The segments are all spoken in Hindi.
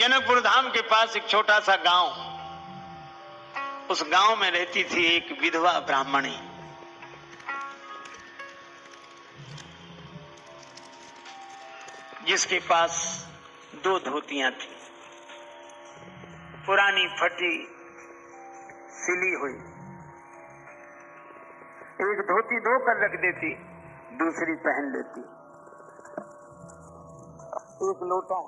जनकपुर धाम के पास एक छोटा सा गांव, उस गांव में रहती थी एक विधवा ब्राह्मणी। जिसके पास 2 धोतियां थी, पुरानी फटी सिली हुई। एक धोती धोकर रख देती, दूसरी पहन लेती। एक लोटा,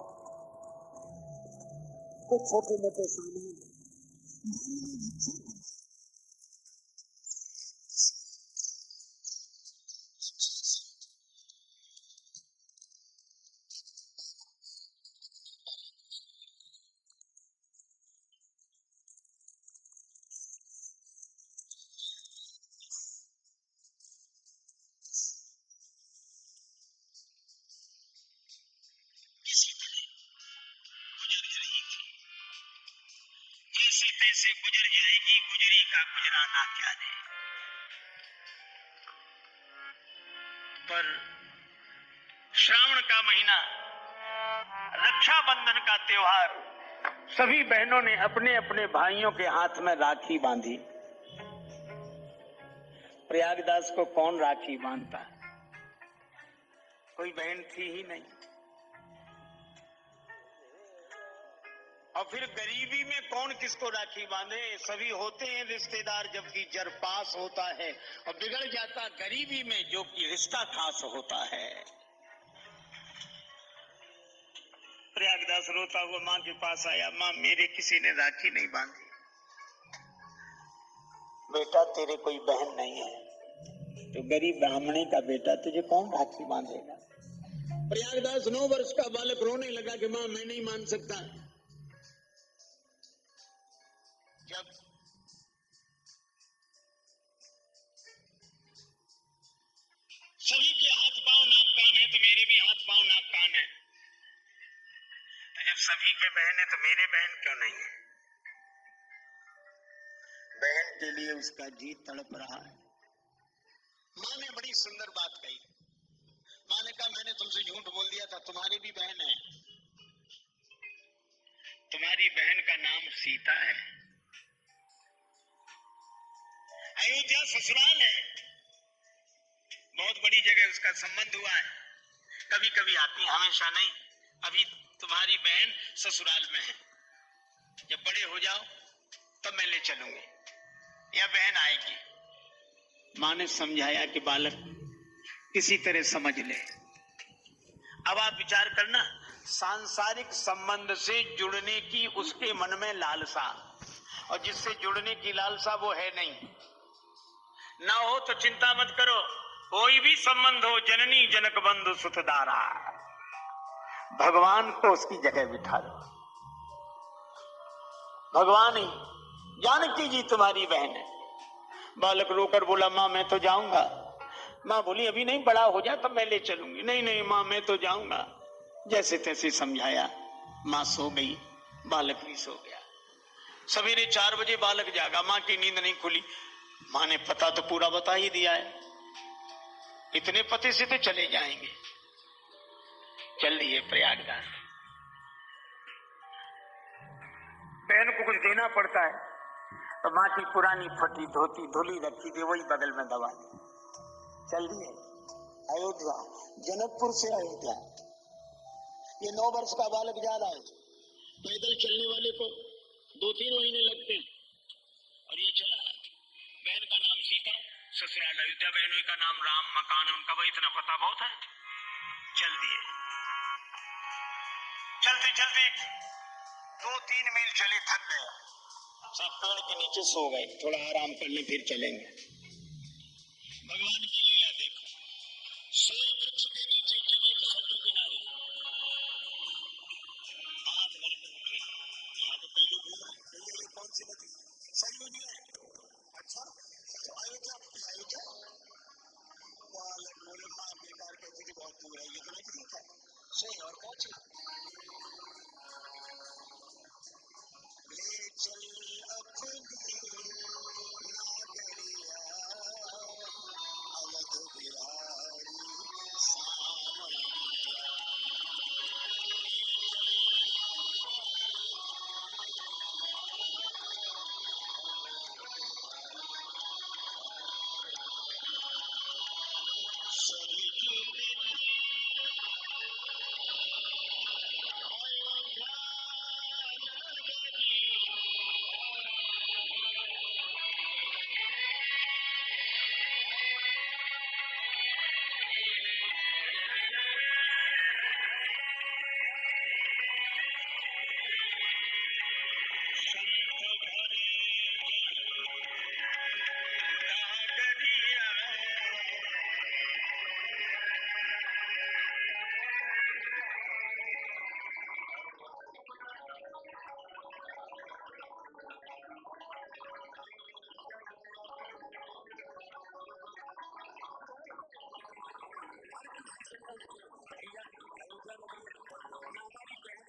कुछ छोटे मोटे सामान। जैसे तैसे गुजर जाएगी, गुजरी का गुजराना क्या दे। पर श्रावण का महीना, रक्षाबंधन का त्योहार, सभी बहनों ने अपने अपने भाइयों के हाथ में राखी बांधी। प्रयागदास को कौन राखी बांधता है? कोई बहन थी ही नहीं। और फिर गरीबी में कौन किसको राखी बांधे? सभी होते हैं रिश्तेदार, जबकि जर पास होता है, और बिगड़ जाता गरीबी में जो कि रिश्ता खास होता है। प्रयागदास रोता हुआ मां के पास आया, मां मेरे किसी ने राखी नहीं बांधी। बेटा तेरे कोई बहन नहीं है, तो गरीब ब्राह्मणी का बेटा, तुझे कौन राखी बांधेगा? प्रयागदास 9 वर्ष का बालक रोने लगा कि मां मैं नहीं मान सकता। जब सभी के हाथ पांव नाक कान है, तो मेरे भी हाथ पांव नाक कान है। तो जब सभी के बहन है, तो मेरे बहन क्यों नहीं है? बहन के लिए उसका जी तड़प रहा है। मां ने बड़ी सुंदर बात कही। मां ने कहा मैंने तुमसे झूठ बोल दिया था, तुम्हारी भी बहन है। तुम्हारी बहन का नाम सीता है। अयोध्या ससुराल है, बहुत बड़ी जगह उसका संबंध हुआ है। कभी कभी आती, हमेशा नहीं। अभी तुम्हारी बहन ससुराल में है, जब बड़े हो जाओ तब मैं ले चलूंगी, या बहन आएगी। मां ने समझाया कि बालक किसी तरह समझ ले। अब आप विचार करना, सांसारिक संबंध से जुड़ने की उसके मन में लालसा, और जिससे जुड़ने की लालसा वो है नहीं। ना हो तो चिंता मत करो, कोई भी संबंध हो, जननी जनक बंधु सुतदारा, भगवान को उसकी जगह बिठा दो। भगवान ही, जानकी जी तुम्हारी बहन है। बालक रोकर बोला मां मैं तो जाऊंगा। मां बोली अभी नहीं, बड़ा हो जा तब मैं ले चलूंगी। नहीं नहीं मां मैं तो जाऊंगा। जैसे तैसे समझाया, मां सो गई, बालक भी सो गया। सवेरे 4 बजे बालक जागा, मां की नींद नहीं खुली। मां ने पता तो पूरा बता ही दिया है, इतने पते से तो चले जाएंगे। चल दिए प्रयागराज। बहन को कुछ देना पड़ता है, तो मां की पुरानी फटी धोती धुली रखी थी, वही बगल में दबा दी। चल दिए अयोध्या, जनकपुर से अयोध्या। ये 9 वर्ष का बालक जा रहा है। पैदल चलने वाले को 2-3 महीने लगते हैं, और ये चला। बहन का नाम सीता, ससुराल अयोध्या, बहनों का नाम राम, मकान उनका वही, इतना पता बहुत है। चल दिए। चलते चलते 2-3 मील चले, थक गए, सब पेड़ के नीचे सो गए। थोड़ा आराम कर ले फिर चलेंगे। भगवान की लीला देखो, सोए वृक्ष के नीचे चले सरयू किनारे, आंख बंद कर उठे। यहाँ तो कई लोग घूम रहे हैं, कौन सी नदी? सरयू जी है। अच्छा तो अयोध्या बेकार कहती थी बहुत दूर है, ये तो नजदीक है। सही, और कौन सी? ले चल अपनी नागरिया, अवध बिहारी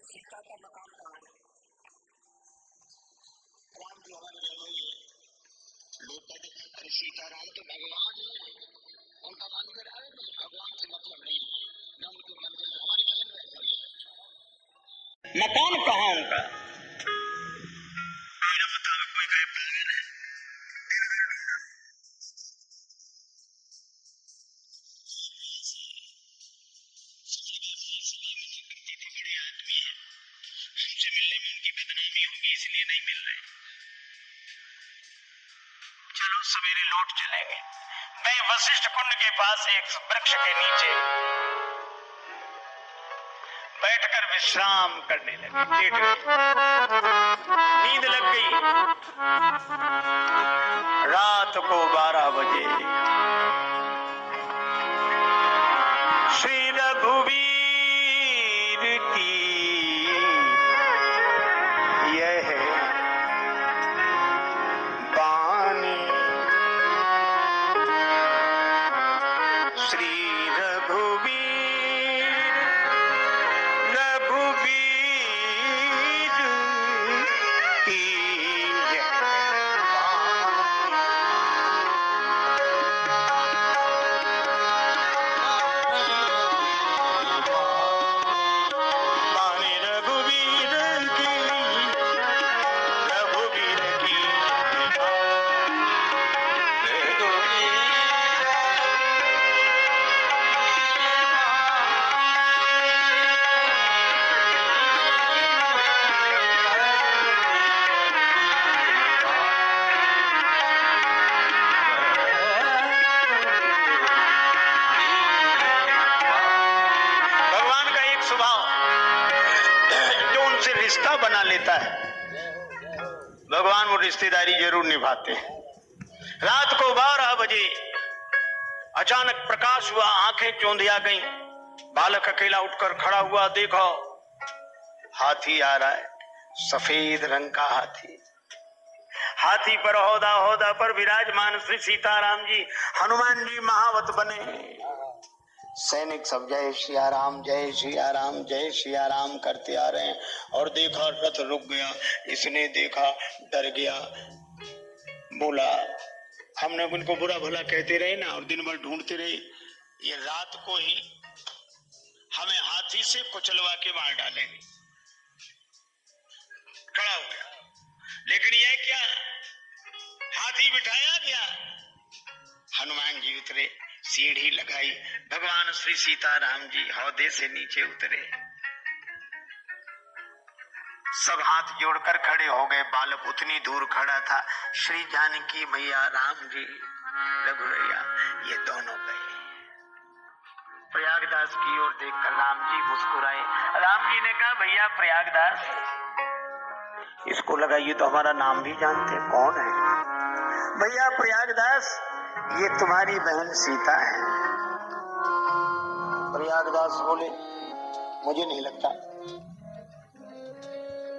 सीता का मकान कहाँ है? राम जी हमारे बहनों ये लोग कहते अरे सीताराम तो भगवान है, उनका मंदिर है, भगवान से मतलब नहीं, न उनके मंदिर हमारी बहन रहती है। मकान कहाँ उनका? मेरा मुताबिक कोई कहे पागल है। बड़े आदमी है, हमसे मिलने में उनकी बदनामी होगी इसलिए नहीं मिल रहे। चलो सवेरे लौट चलेंगे। मैं वशिष्ठ कुंड के पास एक वृक्ष के नीचे बैठकर विश्राम करने लगे, लेट गए, नींद लग गई। रात को 12 बजे श्री रघुवीर की यह बानी, श्री रघुवीर की यह बानी, रघुवीर की, रघुवीर की भगवान का एक स्वभाव जो उनसे रिश्ता बना लेता है, भगवान वो रिश्तेदारी जरूर निभाते हैं। रात को 12 बजे अचानक प्रकाश हुआ, आंखें चौंधिया गईं। बालक अकेला उठकर खड़ा हुआ, देखो हाथी आ रहा है, सफेद रंग का हाथी। हाथी पर होदा पर विराजमान श्री सीताराम जी, हनुमान जी महावत बने। सैनिक सब जय सिया राम, जय सिया राम, जय सिया राम करते आ रहे हैं। और देखा रथ रुक गया, इसने देखा डर गया, बोला हमने उनको बुरा भला कहते रहे ना और दिन भर ढूंढते रहे, ये रात को ही हमें हाथी से कुचलवा के मार डालेंगे। खड़ा हो गया, लेकिन यह क्या, हाथी बिठाया गया। हनुमान जी उतरे, सीढ़ी लगाई, भगवान श्री सीताराम जी हौदे से नीचे उतरे, सब हाथ जोड़कर खड़े हो गए। बालक उतनी दूर खड़ा था। श्री जानकी मैया, राम जी, रघुरैया, ये दोनों गए। प्रयागदास की ओर देखकर राम जी मुस्कुराए। राम जी ने कहा भैया प्रयागदास, इसको लगा ये तो हमारा नाम भी जानते, कौन है? भैया प्रयागदास, ये तुम्हारी बहन सीता है। प्रयागदास बोले मुझे नहीं लगता,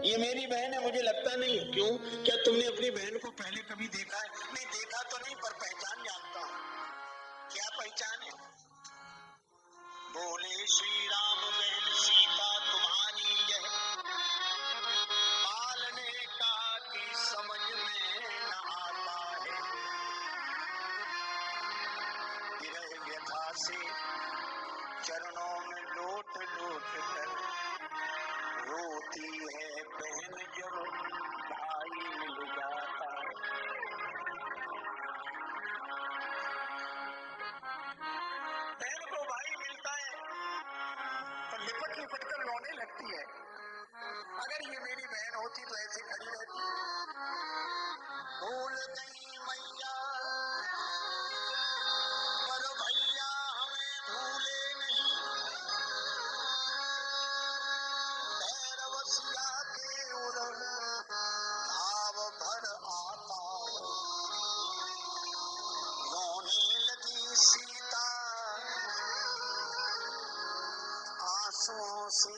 ये मेरी बहन है, मुझे लगता नहीं। क्यों? क्या तुमने अपनी बहन को पहले कभी देखा है? नहीं देखा तो नहीं, पर पहचान जानता हूं। क्या पहचान है? बोले श्री राम बहन सीता तुम्हारी यह, पालने का की समझ में न आता है, विरह व्यथा से चरणों में लोट लोट कर रोती है बहन जब भाई मिल जाता है। बहन को भाई मिलता है तो लिपट लिपट कर रोने लगती है। अगर ये मेरी बहन होती तो ऐसे खड़ी रहती। भूल गई मैया पर भैया हमें भूले नहीं, भैरवसिया के उदर भाव भर आता है। रोने लगी सीता आंसुओं से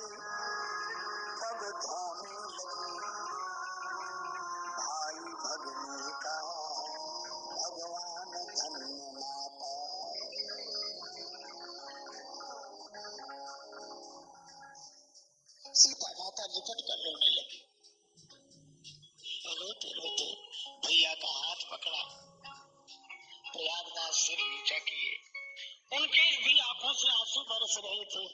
पग धोने लगी, भाई भगने का भगवान धन्य माता। सिर नीचा किए। उनके भी आंखों से आंसू बरस रहे थे।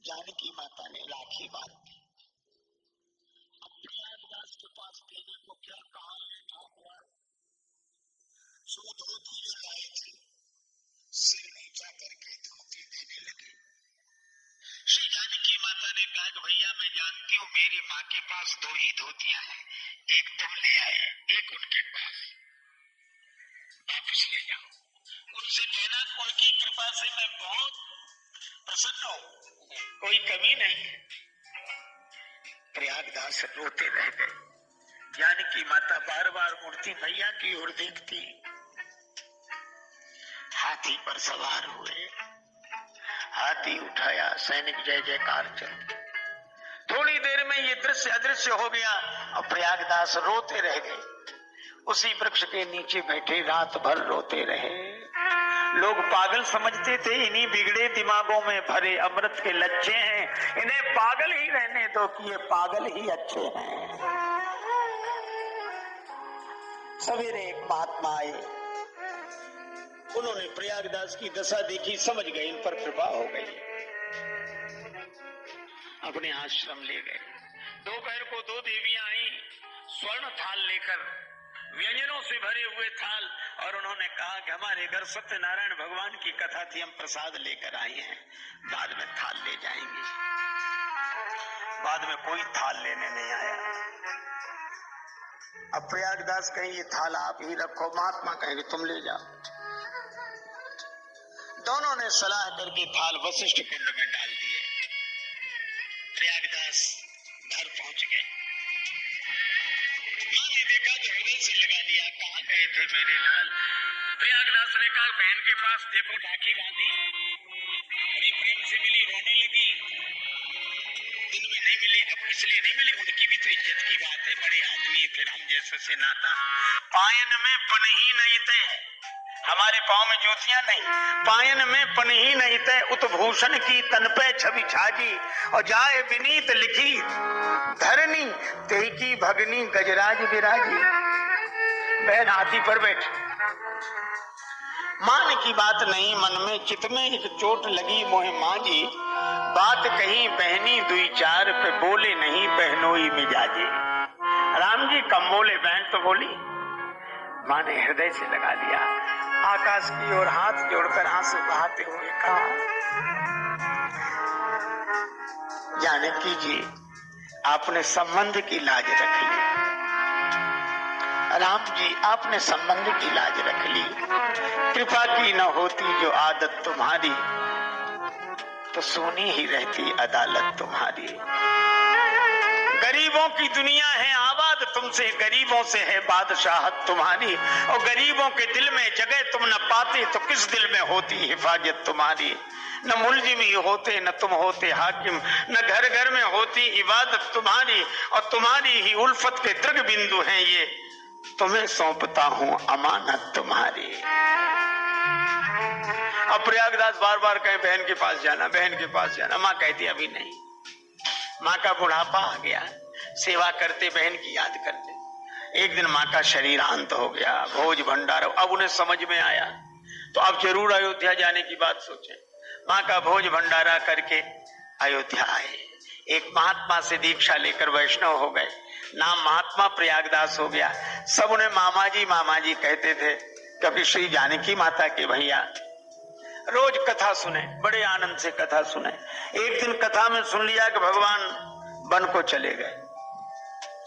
जानकी माता ने राखी बांध दी। अब प्रयागराज के पास देने को क्या कहा है ठाकुर, सो धोती ले आए थे, सिर नीचा करके धोती देने लगे। श्री जानकी माता ने कहा कि भैया मैं जानती हूँ मेरी माँ के पास 2 ही धोतियां हैं, एक तुम ले आए, एक उनके पास, वापस ले जाओ, उनसे कहना उनकी कृपा से मैं बहुत प्रसन्न हूँ, कोई कमी नहीं। प्रयागदास रोते रह गए। जानकी माता बार बार मूर्ति मैया की ओर देखती। हाथी पर सवार हुए, हाथी उठाया, सैनिक जय जयकार चल। थोड़ी देर में ये दृश्य अदृश्य हो गया और प्रयागदास रोते रह गए। उसी वृक्ष के नीचे बैठे रात भर रोते रहे। लोग पागल समझते थे, इन्हीं बिगड़े दिमागों में भरे अमृत के लच्छे हैं, इन्हें पागल ही रहने दो कि ये पागल ही अच्छे हैं। सवेरे एक महात्मा आए, उन्होंने प्रयागदास की दशा देखी, समझ गए इन पर कृपा हो गई, अपने आश्रम ले गए। दोपहर को 2 देवियां आई स्वर्ण थाल लेकर, व्यंजनों से भरे हुए थाल, और उन्होंने कहा कि हमारे घर सत्यनारायण भगवान की कथा थी, हम प्रसाद लेकर आए हैं, बाद में थाल ले जाएंगे। बाद में कोई थाल लेने नहीं आया। अब प्रयागदास कहें ये थाल आप ही रखो, महात्मा कहेंगे तुम ले जाओ। दोनों ने सलाह करके थाल वशिष्ठ कुंड में डाल दिए। प्रयागदास घर पहुंच गए। मां ने देखा तो हृदय से लगा दिया, कहाँ गए थे मेरे लाल। प्रयागदास ने कहा बहन के पास देखो राखी बांधी, बड़े प्रेम से मिली, रोने लगी। दिन में नहीं मिली, अब इसलिए नहीं मिली, उनकी भी तो इज्जत की बात है, बड़े आदमी फिर हम जैसे से नाता। पायन में पनही नहीं थे, हमारे पाँव में जूतियां नहीं, पायन में पनही नहीं थे, उत्भूषण की तन पे छवि छाजी, और जाए विनीत लिखी धरनी तेई की भगनी गजराज विराजी। बहन हाथी पर बैठ, मान की बात नहीं मन में, चित में एक चोट लगी मोहे माँ जी, बात कही बहनी 2-4 पे बोले नहीं बहनोई मिजाजी। राम जी कम बोले, बहन तो बोली। माँ ने हृदय से लगा लिया, आकाश की ओर हाथ जोड़कर आंसू बहाते हुए कहा, जानकी जी आपने संबंध की लाज रख ली, राम जी आपने संबंध की लाज रख ली, कृपा की न होती जो आदत तुम्हारी, तो सोनी ही रहती अदालत तुम्हारी। गरीबों की दुनिया है आबाद तुमसे, गरीबों से है बादशाहत तुम्हारी, और गरीबों के दिल में जगह तुम न पाते, तो किस दिल में होती हिफाजत तुम्हारी। न मुलजिम ही होते, न तुम होते हाकिम, न घर घर में होती इबादत तुम्हारी, और तुम्हारी ही उल्फत के दृग बिंदु हैं ये, तुम्हें सौंपता हूँ अमानत तुम्हारी। अब प्रयागदास बार बार कहे बहन के पास जाना, बहन के पास जाना। माँ कहती अभी नहीं, माँ का बुढ़ापा आ गया, सेवा करते बहन की याद करते। एक दिन माँ का शरीर अंत हो गया, भोज भंडारा, अब उन्हें समझ में आया तो अब जरूर अयोध्या जाने की बात सोचे। माँ का भोज भंडारा करके अयोध्या आए। एक महात्मा से दीक्षा लेकर वैष्णव हो गए, नाम महात्मा प्रयागदास हो गया। सब उन्हें मामा जी कहते थे, क्योंकि श्री जानकी माता के भैया रोज कथा सुने, बड़े आनंद से कथा सुने। एक दिन कथा में सुन लिया कि भगवान वन को चले गए,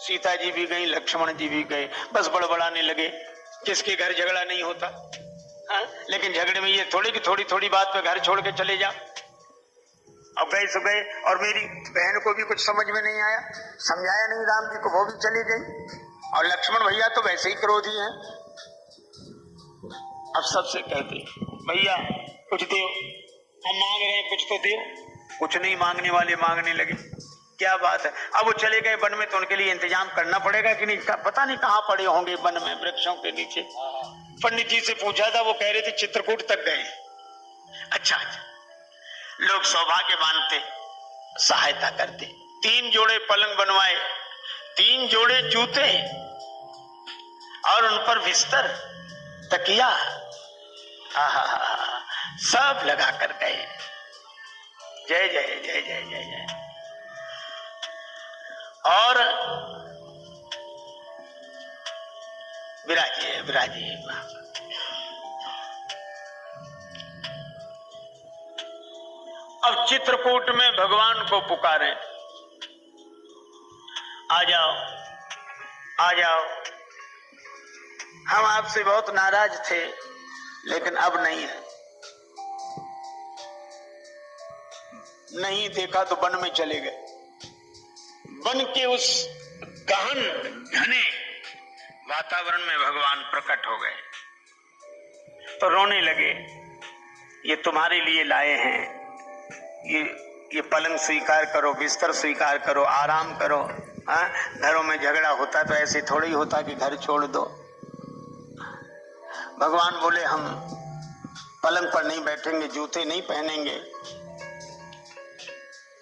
सीता जी भी गई, लक्ष्मण जी भी गए, बस बड़बड़ाने लगे, किसके घर झगड़ा नहीं होता। लेकिन झगड़े में ये थोड़ी कि थोड़ी थोड़ी बात पे घर छोड़ के चले जा। अब गए सो गए, और मेरी बहन को भी कुछ समझ में नहीं आया, समझाया नहीं राम जी को, वो भी चली गई। और लक्ष्मण भैया तो वैसे ही क्रोधी हैं। अब सबसे कहते भैया कुछ दो, हम मांग रहे हैं, कुछ तो दो। कुछ नहीं मांगने वाले मांगने लगे, क्या बात है। अब वो चले गए वन में, तो उनके लिए इंतजाम करना पड़ेगा कि नहीं, पता नहीं कहाँ पड़े होंगे वन में, वृक्षों के नीचे। पंडित जी से पूछा था, वो कह रहे थे चित्रकूट तक गए। अच्छा, लोग सौभाग्य मानते, सहायता करते। 3 जोड़े पलंग बनवाए, 3 जोड़े जूते, और उन पर बिस्तर, तकिया, सब लगा कर गए। जय जय जय जय जय जय। और विराजिए विराजिए। अब चित्रकूट में भगवान को पुकारे, आ जाओ आ जाओ, हम आपसे बहुत नाराज थे लेकिन अब नहीं है। नहीं देखा तो वन में चले गए। वन के उस गहन घने वातावरण में भगवान प्रकट हो गए तो रोने लगे। ये तुम्हारे लिए लाए हैं, ये पलंग स्वीकार करो, बिस्तर स्वीकार करो, आराम करो। घरों में झगड़ा होता तो ऐसे थोड़ी होता कि घर छोड़ दो। भगवान बोले हम पलंग पर नहीं बैठेंगे, जूते नहीं पहनेंगे।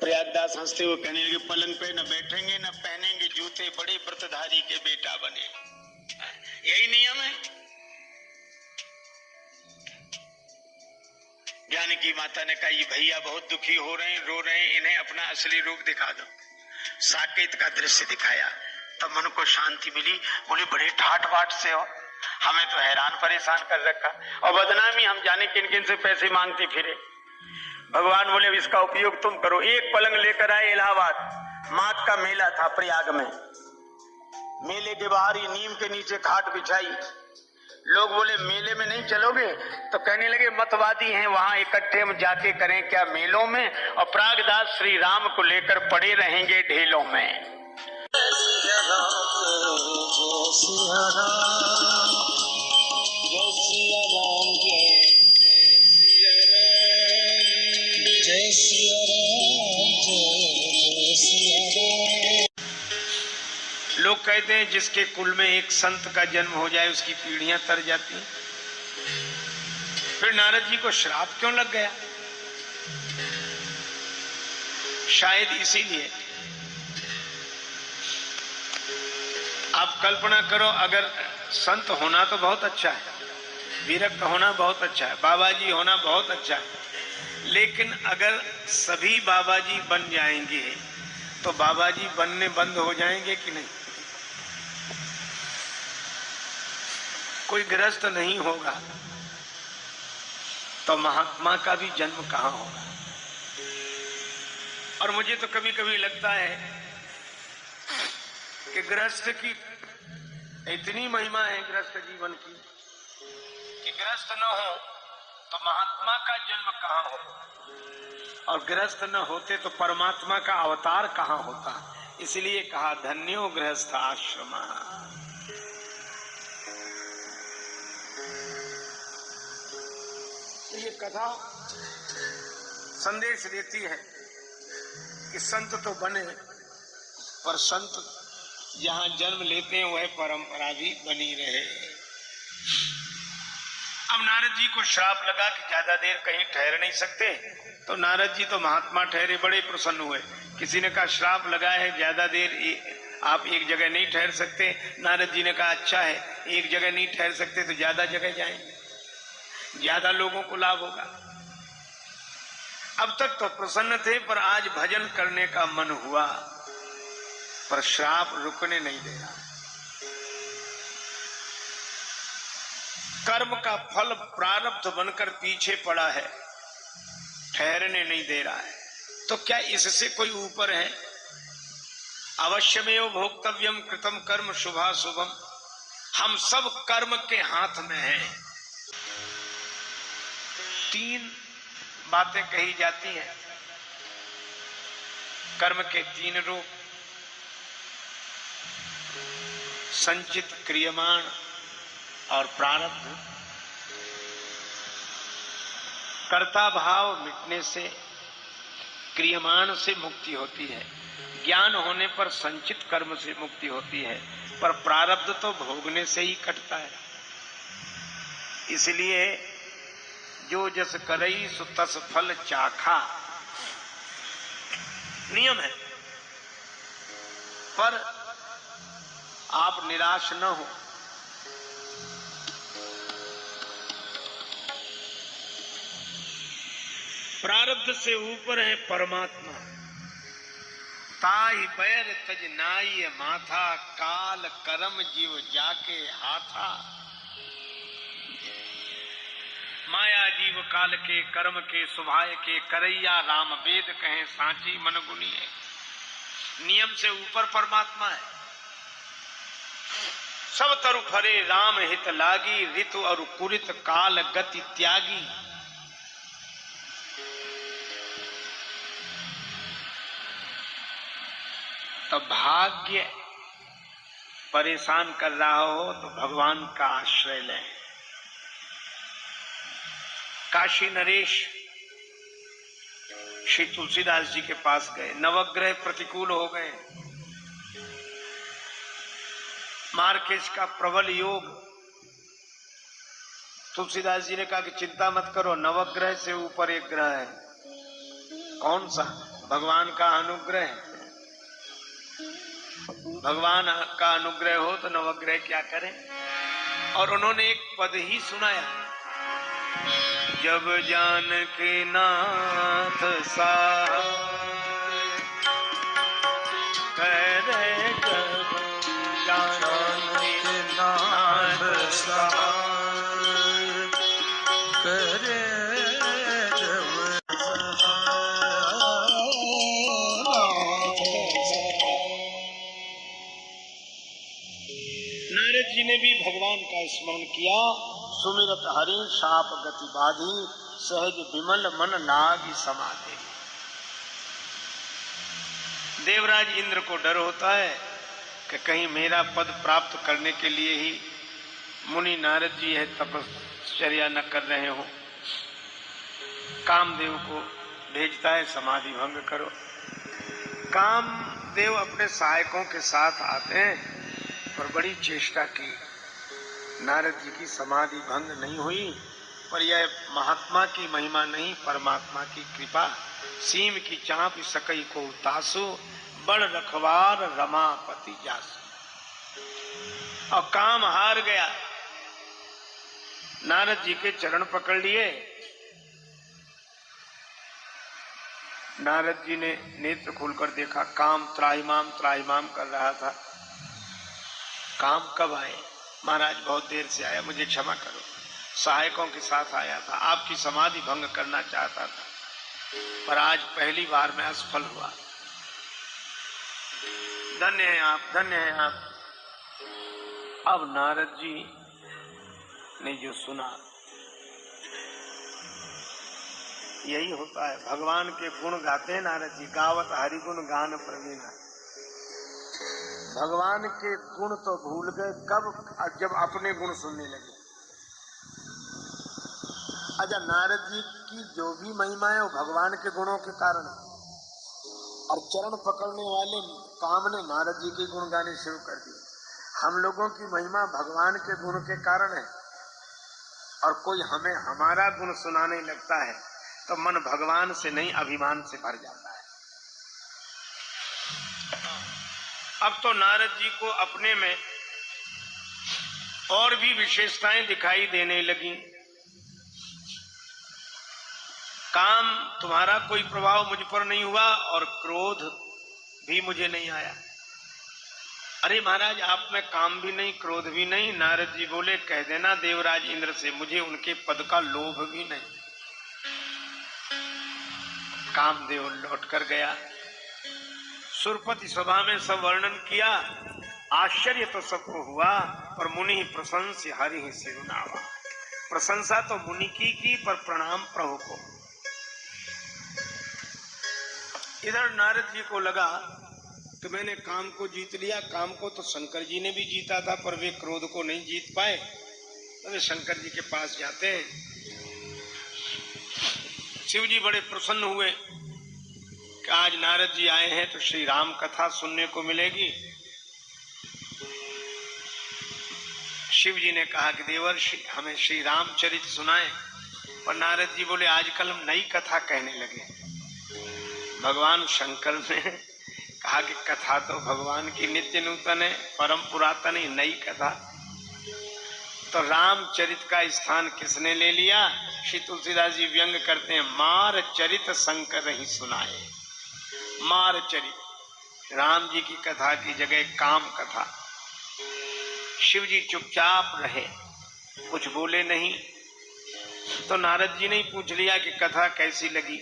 प्रयागदास हंसते हुए कहने लगे, पलंग पे न बैठेंगे न पहनेंगे जूते, बड़े व्रतधारी के बेटा बने। यही नियम है। जानकी माता ने कहा, ये भैया बहुत दुखी हो रहे हैं, रो रहे हैं, इन्हें अपना असली रूप दिखा दो। साकेत का दृश्य दिखाया तब मन को शांति मिली। बोले बड़े ठाट बाट से हो, हमें तो हैरान परेशान कर रखा, और बदनामी हम जाने किन किन से पैसे मांगते फिरे। भगवान बोले इसका उपयोग तुम करो। एक पलंग लेकर आए इलाहाबाद। माघ का मेला था प्रयाग में। मेले के बाहर ही नीम के नीचे खाट बिछाई। लोग बोले मेले में नहीं चलोगे? तो कहने लगे मतवादी हैं, वहां इकट्ठे हम जाके करें क्या मेलों में, और प्रागदास श्री राम को लेकर पड़े रहेंगे ढेलों में। लोग कहते हैं जिसके कुल में एक संत का जन्म हो जाए उसकी पीढ़ियां तर जाती हैं। फिर नारद जी को श्राप क्यों लग गया? शायद इसीलिए। आप कल्पना करो, अगर संत होना तो बहुत अच्छा है, विरक्त होना बहुत अच्छा है, बाबाजी होना बहुत अच्छा है, लेकिन अगर सभी बाबाजी बन जाएंगे तो बाबाजी बनने बंद हो जाएंगे कि नहीं? कोई गृहस्थ नहीं होगा तो महात्मा का भी जन्म कहां होगा? और मुझे तो कभी कभी लगता है कि गृहस्थ की इतनी महिमा है गृहस्थ जीवन की कि गृहस्थ न हो तो महात्मा का जन्म कहां हो, और गृहस्थ न होते तो परमात्मा का अवतार कहां होता। इसलिए कहा धन्यो गृहस्थ आश्रम। ये कथा संदेश देती है कि संत तो बने, पर संत जहां जन्म लेते हैं वह परंपरा भी बनी रहे। अब नारद जी को श्राप लगा कि ज्यादा देर कहीं ठहर नहीं सकते, तो नारद जी तो महात्मा ठहरे, बड़े प्रसन्न हुए। किसी ने कहा श्राप लगा है, ज्यादा देर आप एक जगह नहीं ठहर सकते। नारद जी ने कहा अच्छा है, एक जगह नहीं ठहर सकते तो ज्यादा जगह जाएंगे, ज्यादा लोगों को लाभ होगा। अब तक तो प्रसन्न थे, पर आज भजन करने का मन हुआ, पर श्राप रुकने नहीं दे रहा। कर्म का फल प्रारब्ध बनकर पीछे पड़ा है, ठहरने नहीं दे रहा है। तो क्या इससे कोई ऊपर है? अवश्यमेव भोक्तव्यम कृतम कर्म शुभाशुभम। हम सब कर्म के हाथ में हैं। तीन बातें कही जाती हैं कर्म के तीन रूप, संचित, क्रियमाण और प्रारब्ध। कर्ता भाव मिटने से क्रियमाण से मुक्ति होती है, ज्ञान होने पर संचित कर्म से मुक्ति होती है, पर प्रारब्ध तो भोगने से ही कटता है। इसलिए जो जस करई सो तस फल चाखा नियम है। पर आप निराश न हो। प्रारब्ध से ऊपर है परमात्मा। ताई बैर तज नाई माथा, काल करम जीव जाके हाथा। माया जीव काल के कर्म के सुभाय के करैया, राम वेद कहें सांची मन गुनिए। नियम से ऊपर परमात्मा है। सब तरु फरे राम हित लागी, ऋतु और कुरित काल गति त्यागी। तो भाग्य परेशान कर रहा हो तो भगवान का आश्रय लें। काशी नरेश श्री तुलसीदास जी के पास गए, नवग्रह प्रतिकूल हो गए, मार्केश का प्रबल योग। तुलसीदास जी ने कहा कि चिंता मत करो, नवग्रह से ऊपर एक ग्रह है। कौन सा? भगवान का अनुग्रह है। भगवान का अनुग्रह हो तो नवग्रह क्या करें। और उन्होंने एक पद ही सुनाया, जब जानकी नाथ सहाय, करे जब जानकी नाथ सहाय, करे जब नारद जी ने भी भगवान का स्मरण किया। सुमिरत हरि शाप गति बाधी, सहज विमल मन लागी समाधि। देवराज इंद्र को डर होता है कि कहीं मेरा पद प्राप्त करने के लिए ही मुनि नारद जी है तपश्चर्या न कर रहे हो। कामदेव को भेजता है, समाधि भंग करो। कामदेव अपने सहायकों के साथ आते हैं, पर बड़ी चेष्टा की, नारद जी की समाधि भंग नहीं हुई। पर यह महात्मा की महिमा नहीं, परमात्मा की कृपा। सीम की चाँप सकई को तासु, बड़ रखवार रमापति जासु। और काम हार गया। नारद जी के चरण पकड़ लिए। नारद जी ने नेत्र खोलकर देखा, काम त्राहिमाम त्राहिमाम कर रहा था। काम कब आए? महाराज बहुत देर से आया, मुझे क्षमा करो, सहायकों के साथ आया था, आपकी समाधि भंग करना चाहता था, पर आज पहली बार में असफल हुआ। धन्य है आप, धन्य है आप। अब नारद जी ने जो सुना, यही होता है। भगवान के गुण गाते हैं नारद जी, गावत हरिगुण गान प्रवीण। भगवान के गुण तो भूल गए कब? जब अपने गुण सुनने लगे। अच्छा, नारद जी की जो भी महिमा है वो भगवान के गुणों के कारण है। और चरण पकड़ने वाले काम ने नारद जी के गुण गाने शुरू कर दिए। हम लोगों की महिमा भगवान के गुण के कारण है, और कोई हमें हमारा गुण सुनाने लगता है तो मन भगवान से नहीं अभिमान से भर जाता है। अब तो नारद जी को अपने में और भी विशेषताएं दिखाई देने लगी। काम तुम्हारा कोई प्रभाव मुझ पर नहीं हुआ और क्रोध भी मुझे नहीं आया। अरे महाराज, आप में काम भी नहीं, क्रोध भी नहीं। नारद जी बोले, कह देना देवराज इंद्र से, मुझे उनके पद का लोभ भी नहीं। कामदेव लौट कर गया। सुरपति सभा में सब वर्णन किया। आश्चर्य तो सबको हुआ, पर मुनि प्रशंस्य हरि ही सिरुनावा। प्रशंसा तो मुनि की, पर प्रणाम प्रभु को। इधर नारद जी को लगा कि मैंने काम को जीत लिया। काम को तो शंकर जी ने भी जीता था, पर वे क्रोध को नहीं जीत पाए। तो वे शंकर जी के पास जाते हैं। शिव जी बड़े प्रसन्न हुए कि आज नारद जी आए हैं तो श्री राम कथा सुनने को मिलेगी। शिव जी ने कहा कि देवर्षि, हमें श्री रामचरित सुनाएं। पर नारद जी बोले, आजकल हम नई कथा कहने लगे। भगवान शंकर ने कहा कि कथा तो भगवान की नित्य नूतन है, परम पुरातन है, नई कथा। तो रामचरित का स्थान किसने ले लिया? श्री तुलसीदास जी व्यंग करते हैं, मार चरित शंकर ही सुनाए। मार चरित, राम जी की कथा की जगह काम कथा। शिव जी चुपचाप रहे, कुछ बोले नहीं। तो नारद जी ने ही पूछ लिया कि कथा कैसी लगी।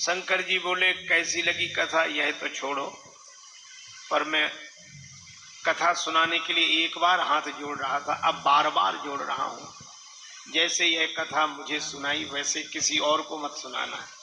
शंकर जी बोले, कैसी लगी कथा यह तो छोड़ो, पर मैं कथा सुनाने के लिए एक बार हाथ जोड़ रहा था, अब बार बार जोड़ रहा हूं। जैसे यह कथा मुझे सुनाई वैसे किसी और को मत सुनाना है।